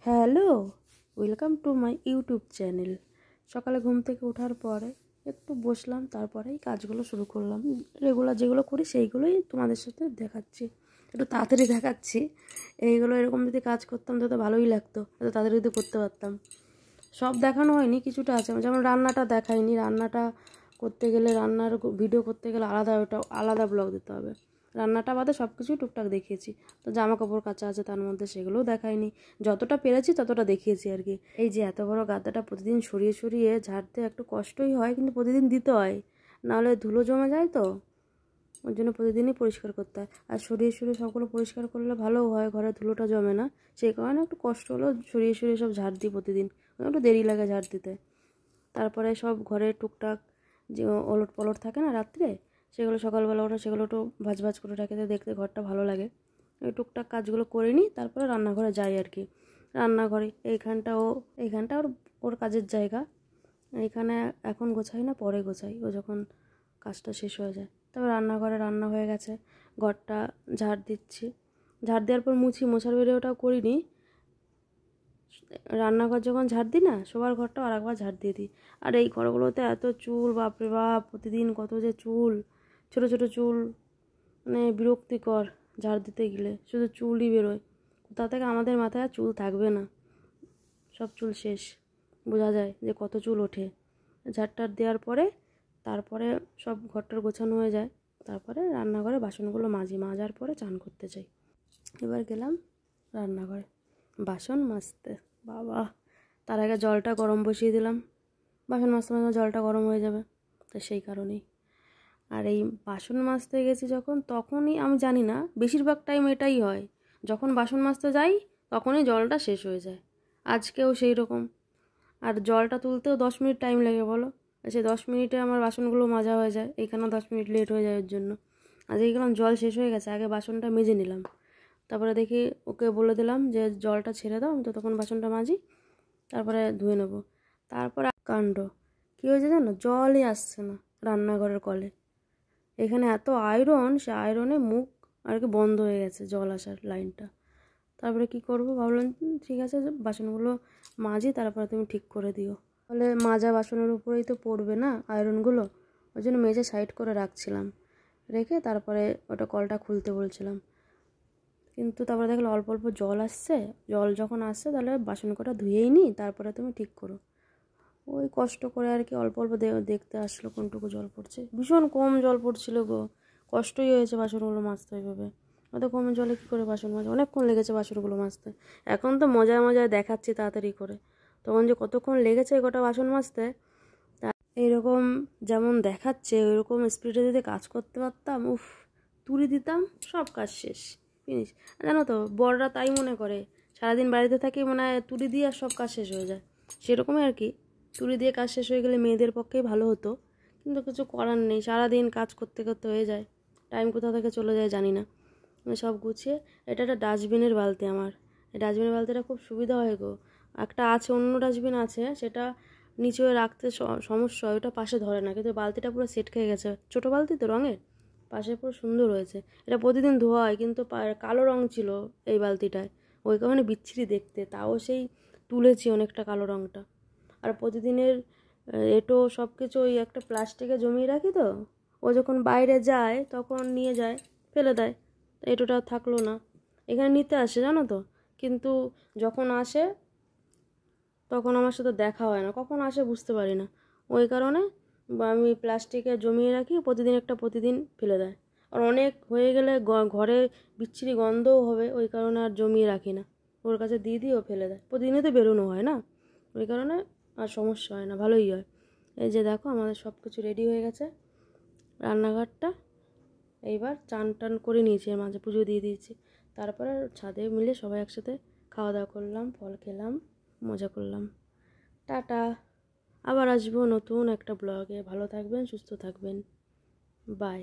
Hello, welcome to my YouTube channel. সকালে ঘুম থেকে ওঠার পরে একটু বসলাম, তারপরেই কাজগুলো শুরু করলাম। রেগুলার যেগুলো করি সেইগুলোই তোমাদের সাথে দেখাচ্ছি, একটু তাড়াতাড়ি দেখাচ্ছি। এইগুলো এরকম যদি কাজ করতাম তো ভালোই লাগতো, এত তাড়াতাড়ি যদি করতে পারতাম। সব দেখানো হয়নি, কিছুটা আছে। যেমন রান্নাটা দেখাইনি, রান্নাটা করতে গেলে, রান্নার ভিডিও করতে গেলে ওটা আলাদা ব্লগ দিতে হবে। রান্নাটা বাদে সব কিছুই টুকটাক দেখিয়েছি। তো জামা কাপড় কাচা আছে তার মধ্যে, সেগুলোও দেখাইনি। যতটা পেরেছি ততটা দেখিয়েছি আর কি। এই যে এত বড় গাদাটা প্রতিদিন সরিয়ে সরিয়ে ঝাড়তে একটু কষ্টই হয়, কিন্তু প্রতিদিন দিতে হয়, নাহলে ধুলো জমে যায়। তো ওর জন্য প্রতিদিনই পরিষ্কার করতে হয়। আর সরিয়ে সরিয়ে সবগুলো পরিষ্কার করলে ভালোও হয়, ঘরে ধুলোটা জমে না। সেই কারণে একটু কষ্ট হলো, সরিয়ে সরিয়ে সব ঝাড় দিই প্রতিদিন। একটু দেরি লাগে ঝাড় দিতে। তারপরে সব ঘরে টুকটাক যে ওলট পলট থাকে না রাত্রে, সেগুলো সকালবেলা ওঠা সেগুলো একটু ভাজ ভাজ করে রাখে, দেখতে ঘরটা ভালো লাগে। ওই টুকটাক কাজগুলো করে নিই, তারপরে রান্নাঘরে যাই আর কি। রান্নাঘরে এইখানটা ওর কাজের জায়গা। এইখানে এখন গোছাই না, পরে গোছাই, ও যখন কাজটা শেষ হয়ে যায়। তারপর রান্নাঘরে রান্না হয়ে গেছে, ঘরটা ঝাড় দিচ্ছি। ঝাড় দেওয়ার পর মোছার ভিডিওটাও করিনি। রান্নাঘর যখন ঝাড় দিই না, শোবার ঘরটাও আরেকবার ঝাড় দিয়ে দিই। আর এই ঘরগুলোতে এত চুল, বাপরে বাপ, প্রতিদিন কত যে চুল, ছোট ছোট চুল, মানে বিরক্তিকর। ঝাড় দিতে গেলে শুধু চুলই বেরোয়, কোথা থেকে আমাদের মাথায় আর চুল থাকবে না, সব চুল শেষ। বোঝা যায় যে কত চুল ওঠে। ঝাড়টার দেওয়ার পরে তারপরে সব ঘরটার গোছানো হয়ে যায়। তারপরে রান্নাঘরে বাসনগুলো মাজার পরে চান করতে যাই। এবার গেলাম রান্নাঘরে বাসন মাজতে। বাবা, তার আগে জলটা গরম বসিয়ে দিলাম, বাসন মাজতে মাজতে জলটা গরম হয়ে যাবে, তো সেই কারণেই। আর এই বাসন মাজতে গেছি যখন, তখনই আমি জানি না, বেশিরভাগ টাইম এটাই হয়, যখন বাসন মাজতে যাই তখনই জলটা শেষ হয়ে যায়। আজকেও সেই রকম। আর জলটা তুলতেও 10 মিনিট টাইম লাগে বলো, সেই 10 মিনিটে আমার বাসনগুলো মাজা হয়ে যায়। এইখানেও 10 মিনিট লেট হয়ে যায় ওর জন্য। আজকে গেলাম, জল শেষ হয়ে গেছে, আগে বাসনটা মেজে নিলাম। তারপরে দেখি ওকে বলে দিলাম যে জলটা ছেড়ে দাও, তো তখন বাসনটা মাজি, তারপরে ধুয়ে নেব। তারপরে কাণ্ড কী হয়েছে জানো, জলই আসছে না রান্নাঘরের কলে। এখানে এত আয়রন, সে আয়রনে মুখ আর কি বন্ধ হয়ে গেছে, জল আসার লাইনটা। তারপরে কি করব, ভাবলাম ঠিক আছে বাসনগুলো মাজি, তারপরে তুমি ঠিক করে দিও। তাহলে মাজা বাসনের উপরেই তো পড়বে না আয়রনগুলো, ওই জন্য মেজে সাইড করে রাখছিলাম। রেখে তারপরে ওটা কলটা খুলতে বলছিলাম। কিন্তু তারপরে দেখলে অল্প অল্প জল আসছে। জল যখন আসছে তাহলে বাসন কটা ধুয়েই নিই, তারপরে তুমি ঠিক করো। ওই কষ্ট করে আর কি অল্প অল্প দেখতে আসলো কোনটুকু জল পড়ছে। ভীষণ কম জল পড়ছিল গো, কষ্টই হয়েছে বাসনগুলো মাজতে। ওইভাবে অত কম জলে কী করে বাসন মাজা, অনেকক্ষণ লেগেছে বাসনগুলো মাজতে। এখন তো মজায় মজায় দেখাচ্ছি তাড়াতাড়ি করে, তখন যে কতক্ষণ লেগেছে গোটা বাসন মাজতে। তা এইরকম যেমন দেখাচ্ছে ওইরকম স্পিডে যদি কাজ করতে পারতাম, উফ, তুড়ি দিতাম, সব কাজ শেষ, ফিনিশ। জানো তো বড়রা তাই মনে করে, সারাদিন বাড়িতে থাকি মনে হয় তুড়ি দিয়ে আর সব কাজ শেষ হয়ে যায়। সেরকমই আর কি, তুড়ি দিয়ে কাজ শেষ হয়ে গেলে মেয়েদের পক্ষেই ভালো হতো, কিন্তু কিছু করার নেই, সারাদিন কাজ করতে করতে হয়ে যায়, টাইম কোথা থেকে চলে যায় জানি না। সব গুছিয়ে, এটা একটা ডাস্টবিনের বালতি আমার। এই ডাস্টবিনের বালতিটা খুব সুবিধা হয় গো। একটা আছে, অন্য ডাস্টবিন আছে, সেটা নিচে রাখতে সমস্যা হয়, ওটা পাশে ধরে না, কিন্তু বালতিটা পুরো সেট খেয়ে গেছে। ছোটো বালতি তো, রঙের, পাশে পুরো সুন্দর হয়েছে। এটা প্রতিদিন ধোয়া হয়, কিন্তু কালো রঙ ছিল এই বালতিটায়, ওই কারণে বিচ্ছিরি দেখতে। তাও সেই তুলেছি অনেকটা কালো রঙটা। আর প্রতিদিনের এটো সব কিছু ওই একটা প্লাস্টিকে জমিয়ে রাখি, তো ও যখন বাইরে যায় তখন নিয়ে যায়, ফেলে দেয়। এটোটা থাকলো না, এখানে নিতে আসে জানো তো, কিন্তু যখন আসে তখন আমার সাথে দেখা হয় না, কখন আসে বুঝতে পারি না। ওই কারণে আমি প্লাস্টিকে জমিয়ে রাখি, প্রতিদিন ফেলে দেয়। আর অনেক হয়ে গেলে ঘরে বিচ্ছিরি গন্ধও হবে, ওই কারণে আর জমিয়ে রাখি না, ওর কাছে দিয়ে দিই, ও ফেলে দেয়। প্রতিদিনই তো বেরোনো হয় না, ওই কারণে আর সমস্যা হয় না, ভালোই হয়। এই যে দেখো আমাদের সব কিছু রেডি হয়ে গেছে, রান্নাঘরটা। এইবার চান টান করে নিয়েছি, এর মাঝে পুজো দিয়ে দিয়েছি। তারপরে ছাদে মিলে সবাই একসাথে খাওয়া দাওয়া করলাম, ফল খেলাম, মজা করলাম। টাটা, আবার আসবো নতুন একটা ব্লগে। ভালো থাকবেন, সুস্থ থাকবেন, বাই।